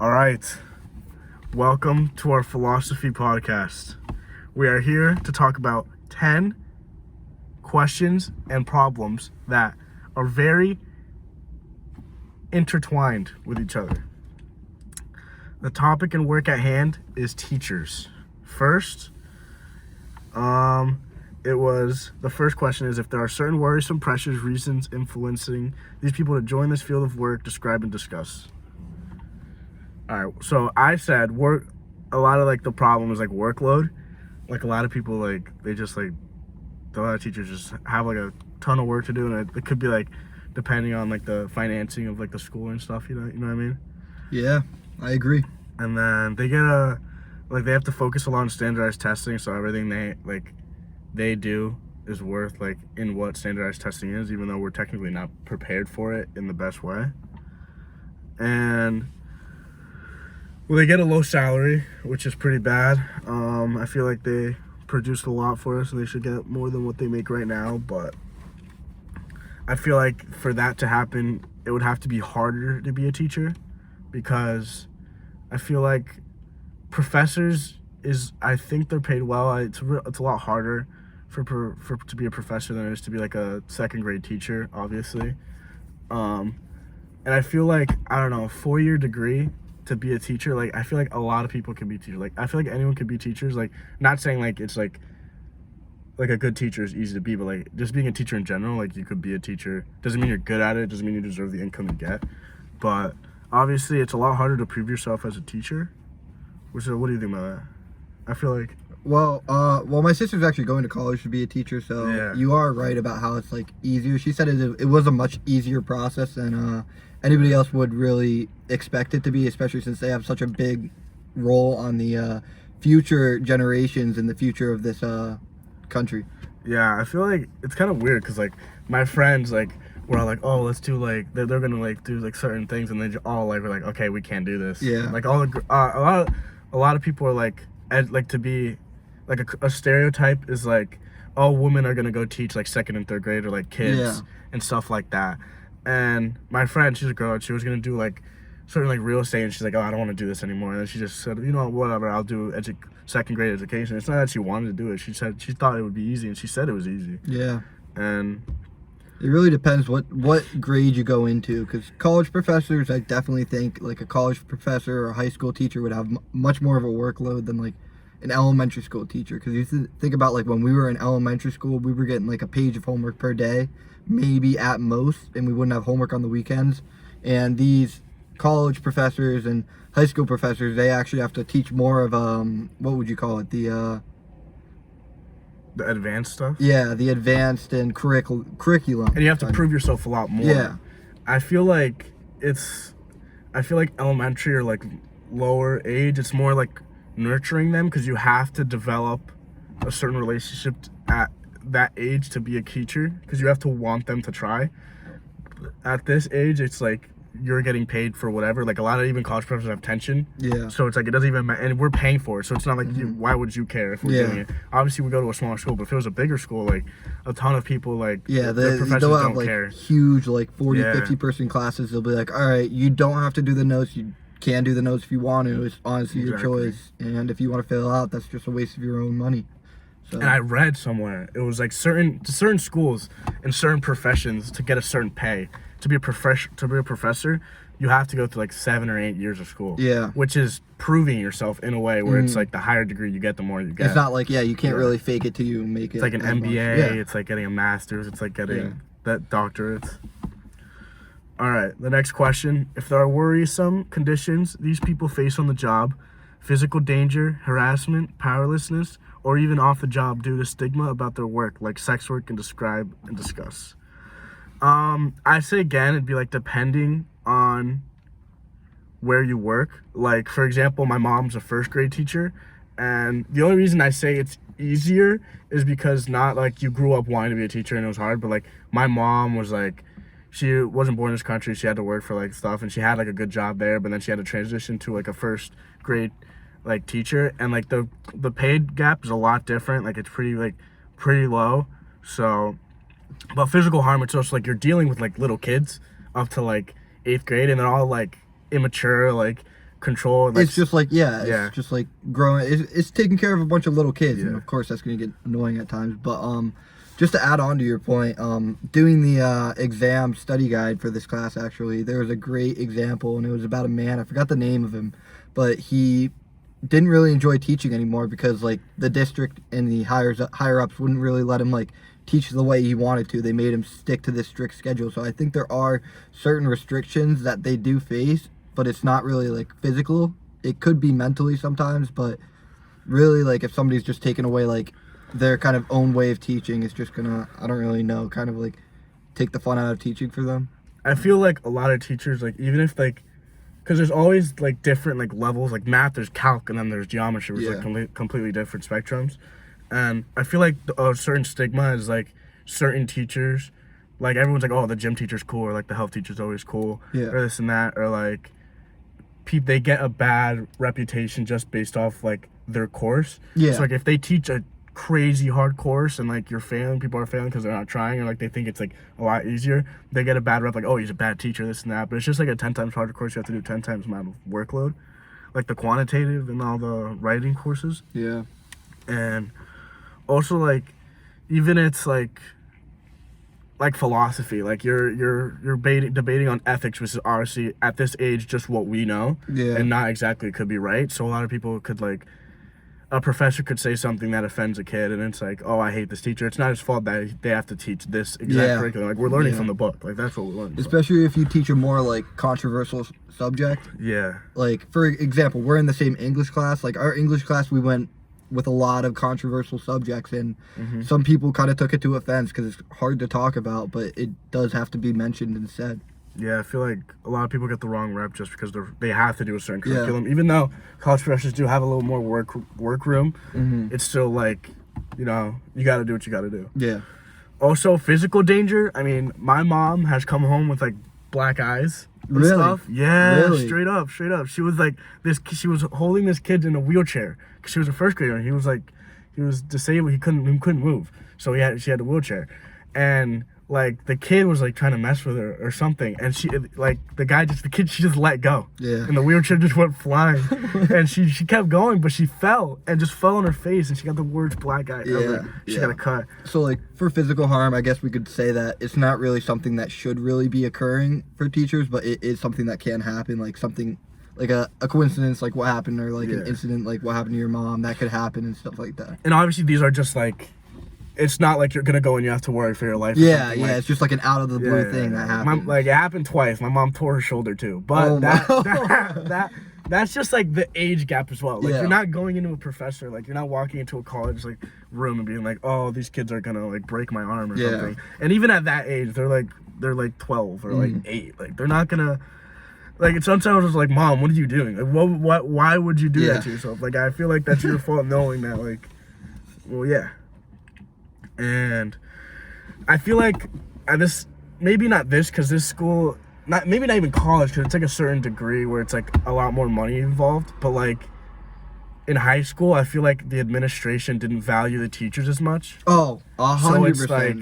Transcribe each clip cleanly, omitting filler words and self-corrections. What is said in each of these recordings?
All right. Welcome to our philosophy podcast. We are here to talk about 10 questions and problems that are very intertwined with each other. The topic and work at hand is teachers. First, the first question is if there are certain worrisome pressures, reasons influencing these people to join this field of work, describe and discuss. All right, so I said a lot of the problem is workload. A lot of people a lot of teachers just have a ton of work to do, and it could be depending on the financing of the school and stuff, you know what I mean? Yeah, I agree. And then they get they have to focus a lot on standardized testing, so everything they do is worth in what standardized testing is, even though we're technically not prepared for it in the best way. And they get a low salary, which is pretty bad. I feel like they produced a lot for us, and they should get more than what they make right now. But I feel like for that to happen, it would have to be harder to be a teacher, because I feel like professors I think they're paid well. It's a lot harder to be a professor than it is to be a second grade teacher, obviously. And I feel a 4-year degree to be a teacher, I feel like a lot of people can be teachers. I feel like anyone can be teachers. Not saying it's a good teacher is easy to be, but just being a teacher in general, you could be a teacher. Doesn't mean you're good at it, doesn't mean you deserve the income you get. But obviously it's a lot harder to prove yourself as a teacher. What do you think about that? I feel like Well, my sister's actually going to college to be a teacher, so yeah. You are right about how it's easier. She said it was a much easier process than anybody else would really expect it to be, especially since they have such a big role on the future generations and the future of this country. Yeah, I feel like it's kind of weird because my friends were all oh, let's do they're gonna do certain things, and they all were okay, we can't do this. Yeah. A lot of people are to be a stereotype is oh, women are gonna go teach second and third grade or kids Yeah. and stuff like that. And my friend, she's a girl, and she was gonna do certain real estate, and she's oh, I don't want to do this anymore. And then she just said, whatever, I'll do second grade education. It's not that she wanted to do it. She said she thought it would be easy, and she said it was easy. Yeah. And it really depends what grade you go into, because college professors, I definitely think a college professor or a high school teacher would have much more of a workload than an elementary school teacher. Because you think about when we were in elementary school, we were getting a page of homework per day, maybe at most, and we wouldn't have homework on the weekends. And these college professors and high school professors, they actually have to teach more of what would you call it, the advanced stuff. Yeah, the advanced and curriculum. And you have to prove yourself a lot more. Yeah. I feel like elementary or lower age, it's more nurturing them, because you have to develop a certain relationship at that age to be a teacher, because you have to want them to try. At this age, it's you're getting paid for whatever. A lot of even college professors have tension. Yeah. So it's it doesn't even matter, and we're paying for it. So it's not why would you care if we're doing it? Obviously, we go to a smaller school, but if it was a bigger school, a ton of people the professors they'll have don't care. Huge 40, Yeah. 50 person classes. They'll be all right, you don't have to do the notes. You can do the notes if you want to. It's honestly your choice. And if you want to fail out, that's just a waste of your own money. So. And I read somewhere it was certain schools and certain professions, to get a certain pay to be a professor, you have to go through 7 or 8 years of school. Yeah. Which is proving yourself in a way where it's the higher degree you get, the more you get. It's not you can't really fake it till you make it. It's an MBA. Yeah. It's getting a master's. It's getting that doctorate. All right, the next question. If there are worrisome conditions these people face on the job, physical danger, harassment, powerlessness, or even off the job due to stigma about their work, like sex work, and describe and discuss. I say again, it'd be depending on where you work. For example, my mom's a first grade teacher, and the only reason I say it's easier is because not you grew up wanting to be a teacher and it was hard, but my mom was she wasn't born in this country. She had to work for stuff, and she had a good job there, but then she had to transition to a first grade teacher, and the paid gap is a lot different. It's pretty low. So, but physical harm, it's also you're dealing with little kids up to 8th grade, and they're all immature, control. And, like, It's just like Yeah. it's just like growing. It's taking care of a bunch of little kids, and Yeah. of course that's gonna get annoying at times. But just to add on to your point, doing the exam study guide for this class, actually, there was a great example, and it was about a man. I forgot the name of him, but he didn't really enjoy teaching anymore because like the district and the higher ups wouldn't really let him like teach the way he wanted to. They made him stick to this strict schedule. So I think there are certain restrictions that they do face, but it's not really like physical. It could be mentally sometimes, but really like if somebody's just taking away like their kind of own way of teaching, it's just gonna, I don't really know, kind of like take the fun out of teaching for them. I feel like a lot of teachers, like, even if like, because there's always like different like levels, like math, there's calc, and then there's geometry, which is like completely different spectrums. And I feel like a certain stigma is like certain teachers, like everyone's like, oh, the gym teacher's cool, or like the health teacher's always cool, or this and that, or like they get a bad reputation just based off like their course. So like if they teach a crazy hard course and like people are failing because they're not trying, or like they think it's like a lot easier, they get a bad rep, like, oh, he's a bad teacher, this and that. But it's just like a 10 times harder course. You have to do 10 times the amount of workload, like the quantitative and all the writing courses. And also like even it's like philosophy, like you're debating on ethics, which is obviously at this age just what we know, and not exactly could be right. So a lot of people could like, a professor could say something that offends a kid, and it's like, oh, I hate this teacher. It's not his fault that they have to teach this exact curriculum. Like, we're learning from the book. Like, that's what we're learning. Especially if you teach a more like controversial subject. Like, for example, we're in the same English class. Like, our English class, we went with a lot of controversial subjects, and some people kind of took it to offense because it's hard to talk about, but it does have to be mentioned and said. I feel like a lot of people get the wrong rep just because they have to do a certain curriculum. Even though college professors do have a little more workroom, it's still like, you know, you got to do what you got to do. Also, physical danger. I mean, my mom has come home with like black eyes and stuff. Straight up. She was like she was holding this kid in a wheelchair because she was a first grader, and he was disabled. He couldn't move, so she had a wheelchair, and like the kid was like trying to mess with her or something, and she like the kid she just let go, and the wheelchair just went flying, and she kept going, but she fell and just fell on her face, and she got the worst black eye ever. She got a cut. So like for physical harm, I guess we could say that it's not really something that should really be occurring for teachers, but it is something that can happen, like something like a coincidence like what happened, or like an incident like what happened to your mom, that could happen and stuff like that. And obviously these are just like, it's not like you're gonna go and you have to worry for your life. Like, it's just like an out of the blue thing that happened. Like it happened twice. My mom tore her shoulder too, but that's just like the age gap as well. Like you're not going into a professor, like you're not walking into a college like room and being like, oh, these kids are gonna like break my arm or something. And even at that age, they're like 12 or like 8. Like they're not gonna. Like, it's sometimes it's like, Mom, what are you doing? Like, why would you do that to yourself? Like, I feel like that's your fault knowing that, like, well, yeah. And I feel like at this, maybe not this, because this school, maybe not even college, because it's like a certain degree where it's like a lot more money involved, but like in high school, I feel like the administration didn't value the teachers as much. Oh, 100%. So it's like,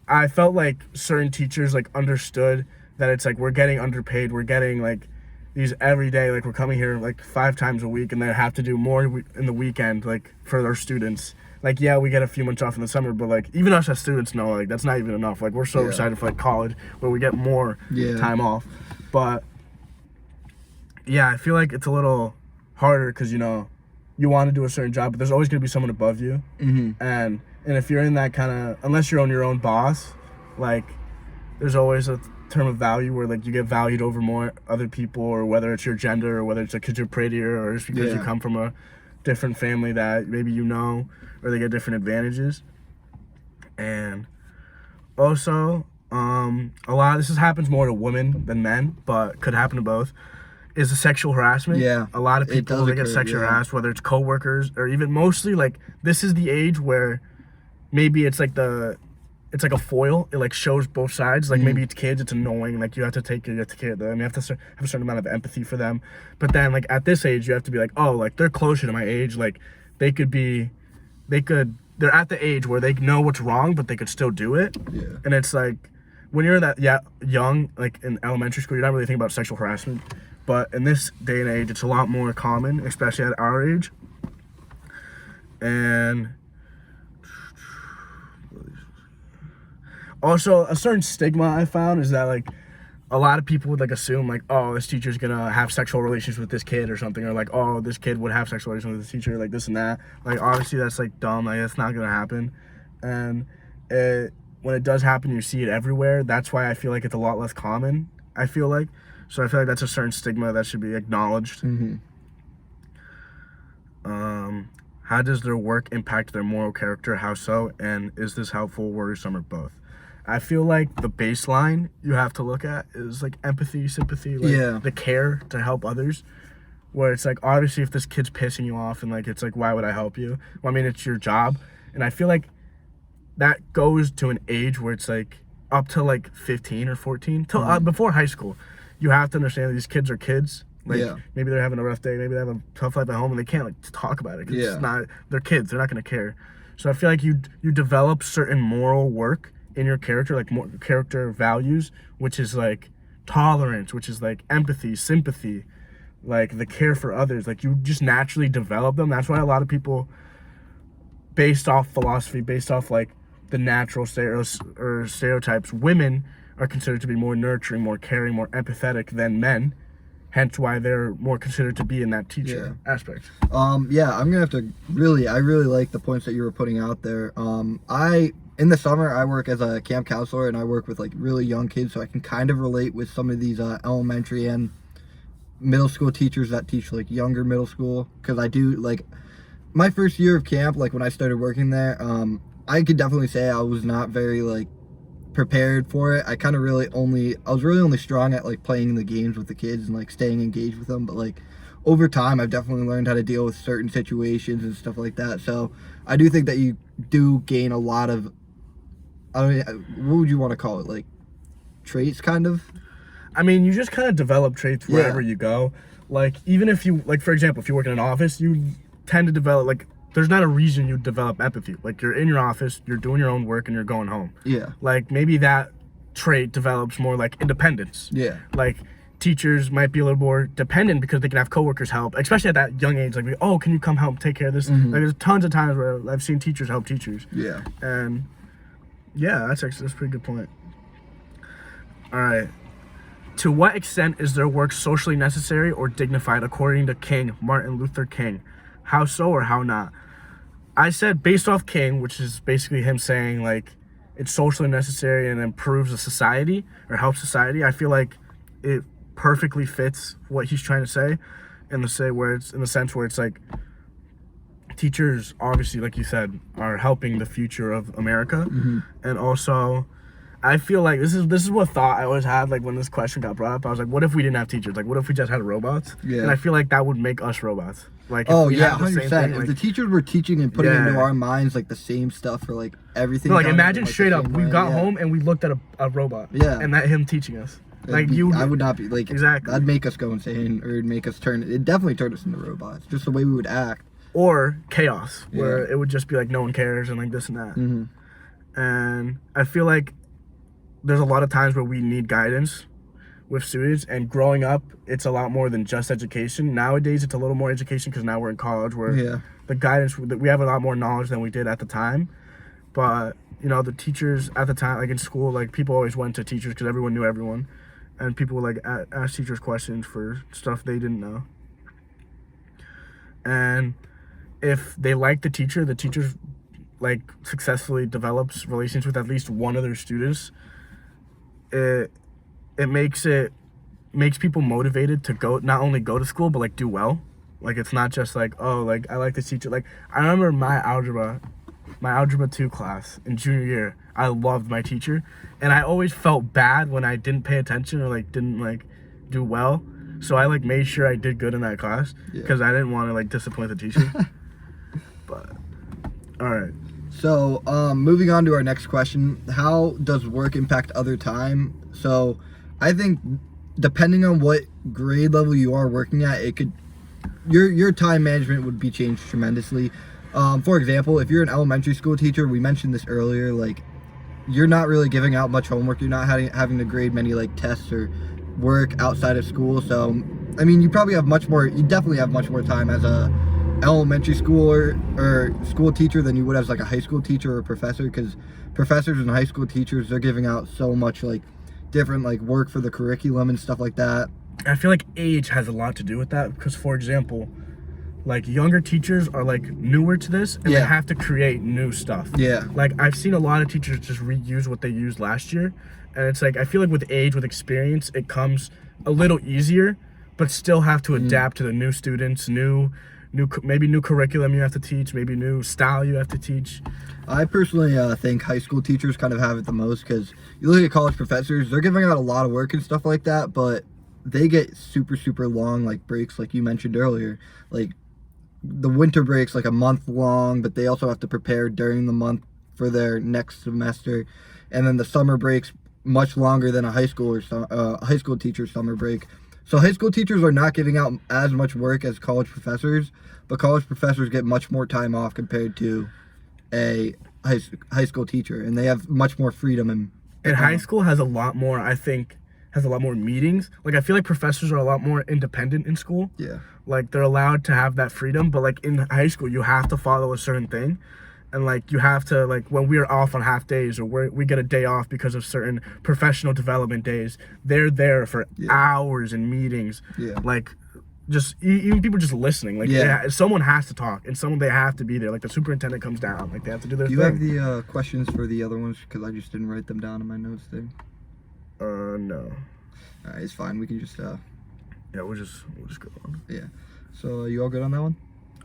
I felt like certain teachers like understood that it's like we're getting underpaid, we're getting like these every day, like we're coming here like 5 times a week, and they have to do more in the weekend, like for our students. Like, yeah, we get a few months off in the summer, but like even us as students know like that's not even enough. Like we're so excited for like college where we get more time off. But yeah, I feel like it's a little harder because, you know, you want to do a certain job, but there's always going to be someone above you. And if you're in that kind of, unless you're on your own boss, like there's always a term of value where like you get valued over more other people, or whether it's your gender, or whether it's because you're prettier, or it's because you come from a different family that maybe you know, or they get different advantages. And also a lot of this happens more to women than men, but could happen to both, is the sexual harassment. A lot of people get sexually harassed, whether it's coworkers or even mostly like this is the age where maybe it's like it's like a foil. It like shows both sides. Like maybe it's kids, it's annoying. Like you have to take care of them. You have to have a certain amount of empathy for them. But then like at this age, you have to be like, oh, like they're closer to my age. Like they're at the age where they know what's wrong, but they could still do it. And it's like when you're that young, like in elementary school, you're not really thinking about sexual harassment but in this day and age, it's a lot more common, especially at our age. And also, a certain stigma I found is that, like, a lot of people would, like, assume, like, oh, this teacher's gonna have sexual relations with this kid or something, or like, oh, this kid would have sexual relations with this teacher, like this and that. Like, obviously that's, like, dumb. Like, that's not gonna happen. And when it does happen, you see it everywhere. That's why I feel like it's a lot less common, I feel like. So I feel like that's a certain stigma that should be acknowledged. Mm-hmm. How does their work impact their moral character? How so? And is this helpful, worrisome, or both? I feel like the baseline you have to look at is, like, empathy, sympathy, like, the care to help others. Where it's like, obviously, if this kid's pissing you off and, like, it's like, why would I help you? Well, I mean, it's your job. And I feel like that goes to an age where it's, like, up to, like, 15 or 14, till before high school. You have to understand that these kids are kids. Like, maybe they're having a rough day, maybe they have a tough life at home, and they can't, like, talk about it. 'Cause it's not, they're kids, they're not going to care. So I feel like you develop certain moral work in your character, like, more character values, which is, like, tolerance, which is, like, empathy, sympathy, like, the care for others. Like, you just naturally develop them. That's why a lot of people, based off philosophy, based off, like, the natural stereotypes, women are considered to be more nurturing, more caring, more empathetic than men. Hence why they're more considered to be in that teacher aspect. I'm gonna have to I really like the points that you were putting out there. In the summer, I work as a camp counselor, and I work with, like, really young kids, so I can kind of relate with some of these elementary and middle school teachers that teach, like, younger middle school. Because I do, like, my first year of camp, like, when I started working there, I could definitely say I was not very, like, prepared for it. I was really only strong at, like, playing the games with the kids and, like, staying engaged with them. But, like, over time, I've definitely learned how to deal with certain situations and stuff like that. So I do think that you do gain a lot of, I mean, what would you want to call it? Like, traits, kind of? I mean, you just kind of develop traits wherever you go. Like, even if you, like, for example, if you work in an office, you tend to develop, like, there's not a reason you develop empathy. Like, you're in your office, you're doing your own work, and you're going home. Yeah. Like, maybe that trait develops more, like, independence. Yeah. Like, teachers might be a little more dependent because they can have coworkers help, especially at that young age. Like, oh, can you come help take care of this? Like, there's tons of times where I've seen teachers help teachers. Yeah. And yeah, that's a pretty good point. All right. To what extent is their work socially necessary or dignified according to King, Martin Luther King? How so or how not? I said based off King, which is basically him saying, like, it's socially necessary and improves a society or helps society. I feel like it perfectly fits what he's trying to say in the sense where it's like, teachers obviously, like you said, are helping the future of America. And also, I feel like this is what thought I always had, like, when this question got brought up. I was like, what if we didn't have teachers? Like, what if we just had robots? And I feel like that would make us robots. Like, if we had the same 100%. thing, If like, the teachers were teaching and putting into our minds, like, the same stuff for, like, everything. no, like, done, imagine like, straight the up, same we way, got home and we looked at a robot. And that him teaching us. Like, I would not be, like, exactly. That'd make us go insane, or it'd make us it'd definitely turn us into robots, just the way we would act. Or chaos, where it would just be like, no one cares and, like, this and that. And I feel like there's a lot of times where we need guidance with students, and growing up, it's a lot more than just education. Nowadays, it's a little more education because now we're in college, where the guidance, we have a lot more knowledge than we did at the time. But, you know, the teachers at the time, like, in school, like, people always went to teachers because everyone knew everyone. And people would, like, ask teachers questions for stuff they didn't know. And if they like the teachers, like, successfully develops relations with at least one of their students, it makes people motivated to not only go to school, but, like, do well. Like, it's not just like, oh, like, I like this teacher. Like, I remember my algebra 2 class in junior year, I loved my teacher, and I always felt bad when I didn't pay attention or, like, didn't, like, do well. So I, like, made sure I did good in that class because I didn't want to, like, disappoint the teacher. But all right. So, moving on to our next question, how does work impact other time? So, I think depending on what grade level you are working at, it could, your time management would be changed tremendously. For example, if you're an elementary school teacher, we mentioned this earlier, like, you're not really giving out much homework. You're not having to grade many, like, tests or work outside of school. So I mean, you probably have much more. You definitely have much more time as a elementary schooler or school teacher than you would as like a high school teacher or professor, because professors and high school teachers, they're giving out so much like different like work for the curriculum and stuff like that. I feel like age has a lot to do with that, because for example, like younger teachers are like newer to this and they Yeah. have to create new stuff. Yeah. Like I've seen a lot of teachers just reuse what they used last year, and it's like I feel like with age, with experience, it comes a little easier, but still have to adapt to the new students, maybe new curriculum you have to teach, maybe new style you have to teach. I personally think high school teachers kind of have it the most, because you look at college professors, they're giving out a lot of work and stuff like that, but they get super long like breaks, like you mentioned earlier. Like the winter breaks like a month long, but they also have to prepare during the month for their next semester, and then the summer breaks much longer than a high school teacher's summer break. So high school teachers are not giving out as much work as college professors, but college professors get much more time off compared to a high school teacher, and they have much more freedom. And high school has a lot more, I think, has a lot more meetings. Like I feel like professors are a lot more independent in school. Yeah. Like they're allowed to have that freedom, but like in high school you have to follow a certain thing. And like you have to, like when we're off on half days or we get a day off because of certain professional development days, they're there for hours in meetings. Yeah. Like just even people just listening. Like someone has to talk, and they have to be there. Like the superintendent comes down, like they have to do their Do you thing. have the questions for the other ones? Because I just didn't write them down in my notes thing. No. All right, it's fine. We can just Yeah, we'll just go on. yeah. So you all good on that one?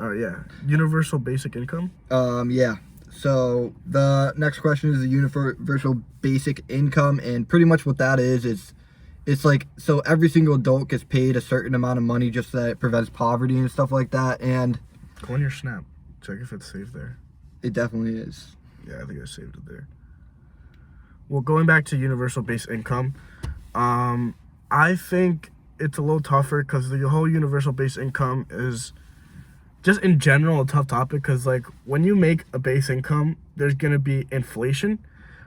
Yeah. Universal basic income. Yeah. So the next question is the universal basic income, and pretty much what that is it's like, so every single adult gets paid a certain amount of money just so that it prevents poverty and stuff like that, and Go on your Snap. Check if it's saved there. it definitely is. Yeah, I think I saved it there. Well, going back to universal basic income, I think it's a little tougher because the whole universal basic income is just in general a tough topic, because like when you make a base income, there's going to be inflation,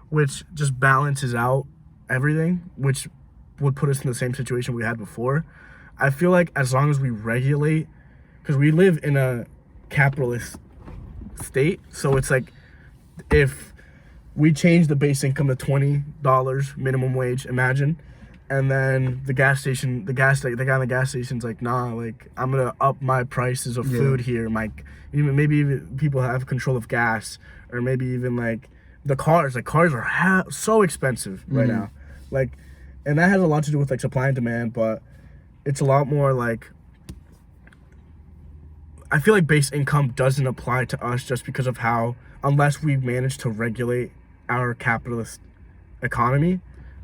which just balances out everything, which would put us in the same situation we had before. I feel like as long as we regulate, because we live in a capitalist state, so it's like if we change the base income to $20 minimum wage, imagine, and then the guy on the gas station's like, nah, like I'm gonna up my prices of food here. Maybe even people have control of gas, or maybe even like the cars. Like cars are so expensive right now, like, and that has a lot to do with like supply and demand. But it's a lot more like, I feel like base income doesn't apply to us just because of how, unless we manage to regulate our capitalist economy,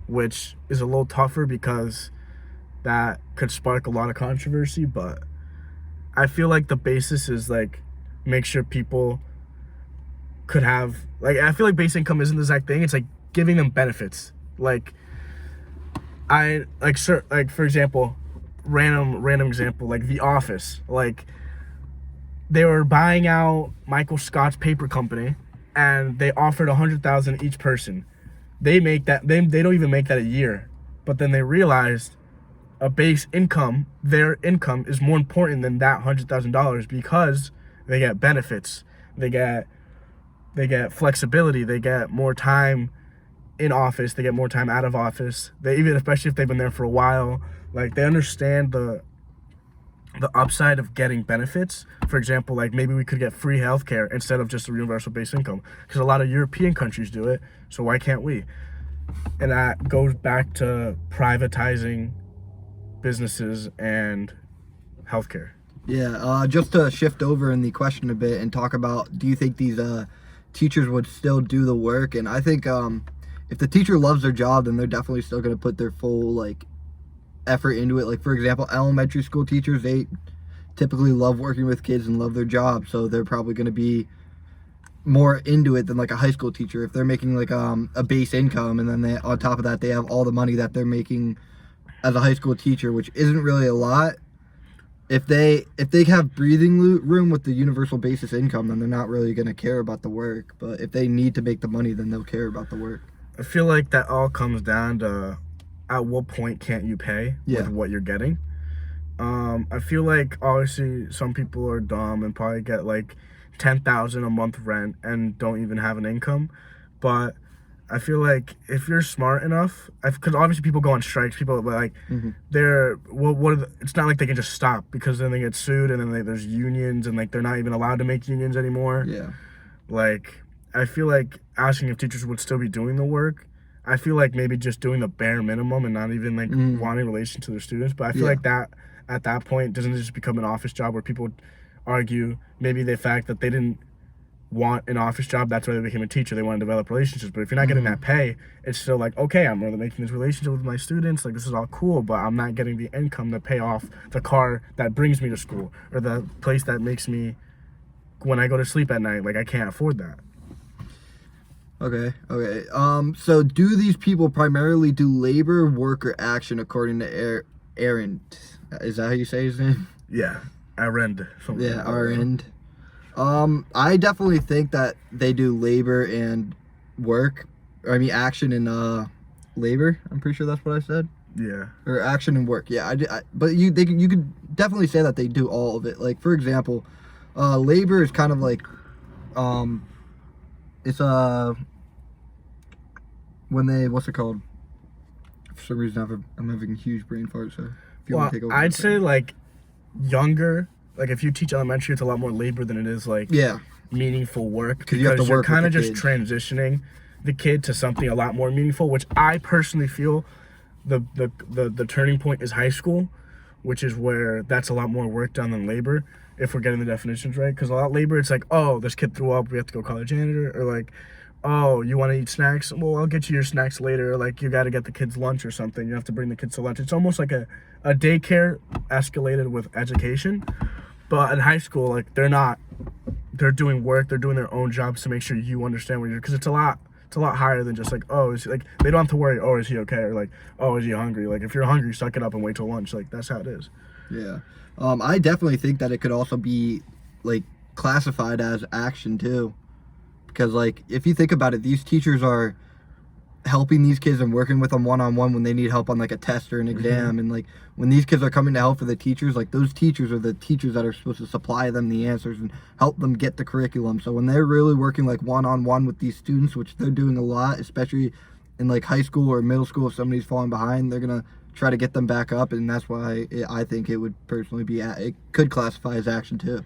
which is a little tougher because that could spark a lot of controversy. But I feel like the basis is like make sure people could have, like, I feel like base income isn't the exact thing. It's like giving them benefits. Like for example, random example, like The Office, like they were buying out Michael Scott's paper company, and they offered $100,000 each person. They make that, they don't even make that a year, but then they realized a base income, their income is more important than that $100,000, because they get benefits, they get flexibility, they get more time in office, they get more time out of office. They even, especially if they've been there for a while, like they understand the upside of getting benefits. For example, like maybe we could get free healthcare instead of just a universal base income, because a lot of European countries do it, so why can't we? And that goes back to privatizing businesses and healthcare. Yeah, just to shift over in the question a bit and talk about, do you think these teachers would still do the work? And I think if the teacher loves their job, then they're definitely still going to put their full like effort into it. Like for example, elementary school teachers, they typically love working with kids and love their job, so they're probably going to be more into it than like a high school teacher. If they're making like a base income, and then they, on top of that, they have all the money that they're making as a high school teacher, which isn't really a lot. If they have breathing room with the universal basis income, then they're not really going to care about the work. But if they need to make the money, then they'll care about the work. I feel like that all comes down to at what point can't you pay with what you're getting. I feel like obviously some people are dumb and probably get like 10,000 a month rent and don't even have an income, but I feel like if you're smart enough, because obviously people go on strikes, people like Mm-hmm. they're what are it's not like they can just stop because then they get sued and then there's unions and like they're not even allowed to make unions anymore. Yeah. Like I feel like asking if teachers would still be doing the work. I feel like maybe just doing the bare minimum and not even like wanting relation to their students. But I feel Yeah. like that at that point doesn't it just become an office job where people argue maybe the fact that they didn't want an office job, that's why they became a teacher. They want to develop relationships. But if you're not getting that pay, it's still like, okay, I'm really making this relationship with my students. Like, this is all cool, but I'm not getting the income to pay off the car that brings me to school or the place that makes me, when I go to sleep at night, like, I can't afford that. Okay. So do these people primarily do labor, work, or action according to Aaron? Is that how you say his name? Yeah. Arend. Yeah, Aaron. I definitely think that they do labor and work. I mean, action and labor. I'm pretty sure that's what I said. Yeah. Or action and work. Yeah, but you could definitely say that they do all of it. Like, for example, labor is kind of like, it's when they, what's it called? For some reason, I'm having a huge brain fart. So if you Well, want to take over, I'd say like younger. Like if you teach elementary, it's a lot more labor than it is like yeah, meaningful work because you have to you're work kind of with the just kids. transitioning the kid to something a lot more meaningful, which I personally feel the turning point is high school, which is where that's a lot more work done than labor, if we're getting the definitions right. Because a lot of labor, it's like, oh, this kid threw up, we have to go call a janitor, or like, oh, you want to eat snacks? Well, I'll get you your snacks later. Or like, you got to get the kids lunch or something. You have to bring the kids to lunch. It's almost like a daycare escalated with education. But in high school, like they're doing work, they're doing their own jobs to make sure you understand what you're, because it's a lot higher than just like, oh, is he, like they don't have to worry, oh, is he okay, or like, oh, is he hungry? Like if you're hungry, suck it up and wait till lunch. Like that's how it is. Yeah. I definitely think that it could also be like classified as action too, because like if you think about it, these teachers are helping these kids and working with them one-on-one when they need help on like a test or an exam. And like when these kids are coming to help for the teachers, like those teachers are the teachers that are supposed to supply them the answers and help them get the curriculum. So when they're really working like one-on-one with these students, which they're doing a lot, especially in like high school or middle school, if somebody's falling behind, they're gonna try to get them back up. And that's why I think it would personally be it could classify as action too.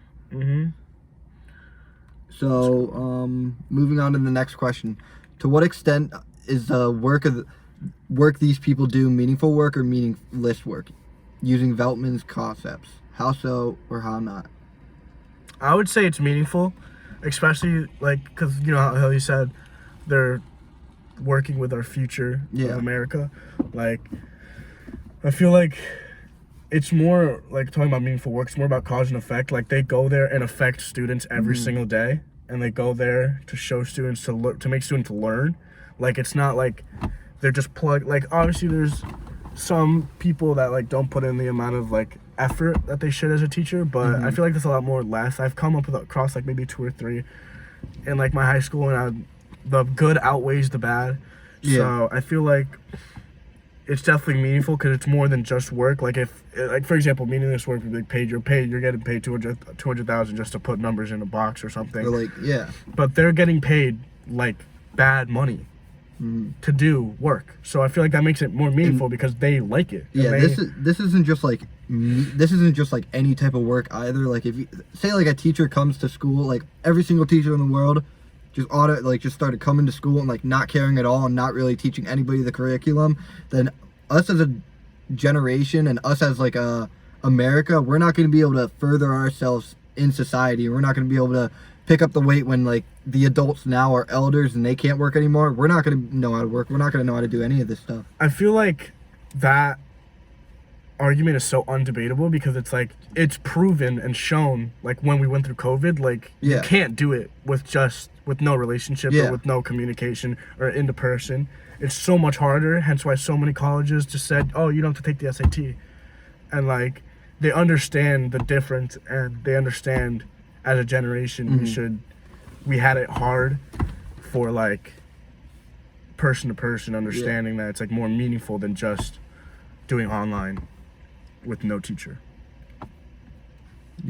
So moving on to the next question, to what extent is the work these people do meaningful work or meaningless work, using Veltman's concepts? How so or how not? I would say it's meaningful, especially like because you know how he said they're working with our future Yeah. of America. Like I feel like it's more like talking about meaningful work. It's more about cause and effect. Like they go there and affect students every single day, and they go there to show students to make students learn. Like it's not like they're just plugged. Like obviously there's some people that like don't put in the amount of like effort that they should as a teacher, but I feel like there's a lot more less. I've come up with across like maybe 2 or 3 in like my high school, and the good outweighs the bad. Yeah. So I feel like it's definitely meaningful because it's more than just work. Like if, like for example, meaningless work would be paid. You're getting paid 200,000 just to put numbers in a box or something. Or like, yeah. But they're getting paid like bad money to do work. So I feel like that makes it more meaningful because they like it. Yeah, And this isn't just like any type of work either. Like if you say like a teacher comes to school, like every single teacher in the world just started coming to school and like not caring at all and not really teaching anybody the curriculum, then us as a generation and us as like America, we're not going to be able to further ourselves in society. We're not going to be able to pick up the weight when like the adults now are elders and they can't work anymore. We're not going to know how to work. We're not going to know how to do any of this stuff. I feel like that argument is so undebatable because it's like it's proven and shown like when we went through COVID, like you can't do it with no relationship or with no communication or into person. It's so much harder, hence why so many colleges just said, oh, you don't have to take the SAT. And like they understand the difference, and they understand as a generation we had it hard for like person to person understanding that it's like more meaningful than just doing online with no teacher.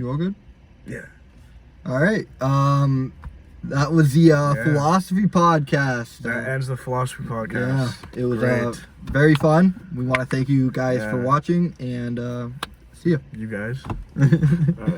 You all good? Yeah. All right. That was the philosophy podcast. That ends the philosophy podcast. Yeah, it was Great. very fun. We want to thank you guys for Yeah. watching, and see ya. You guys. All right.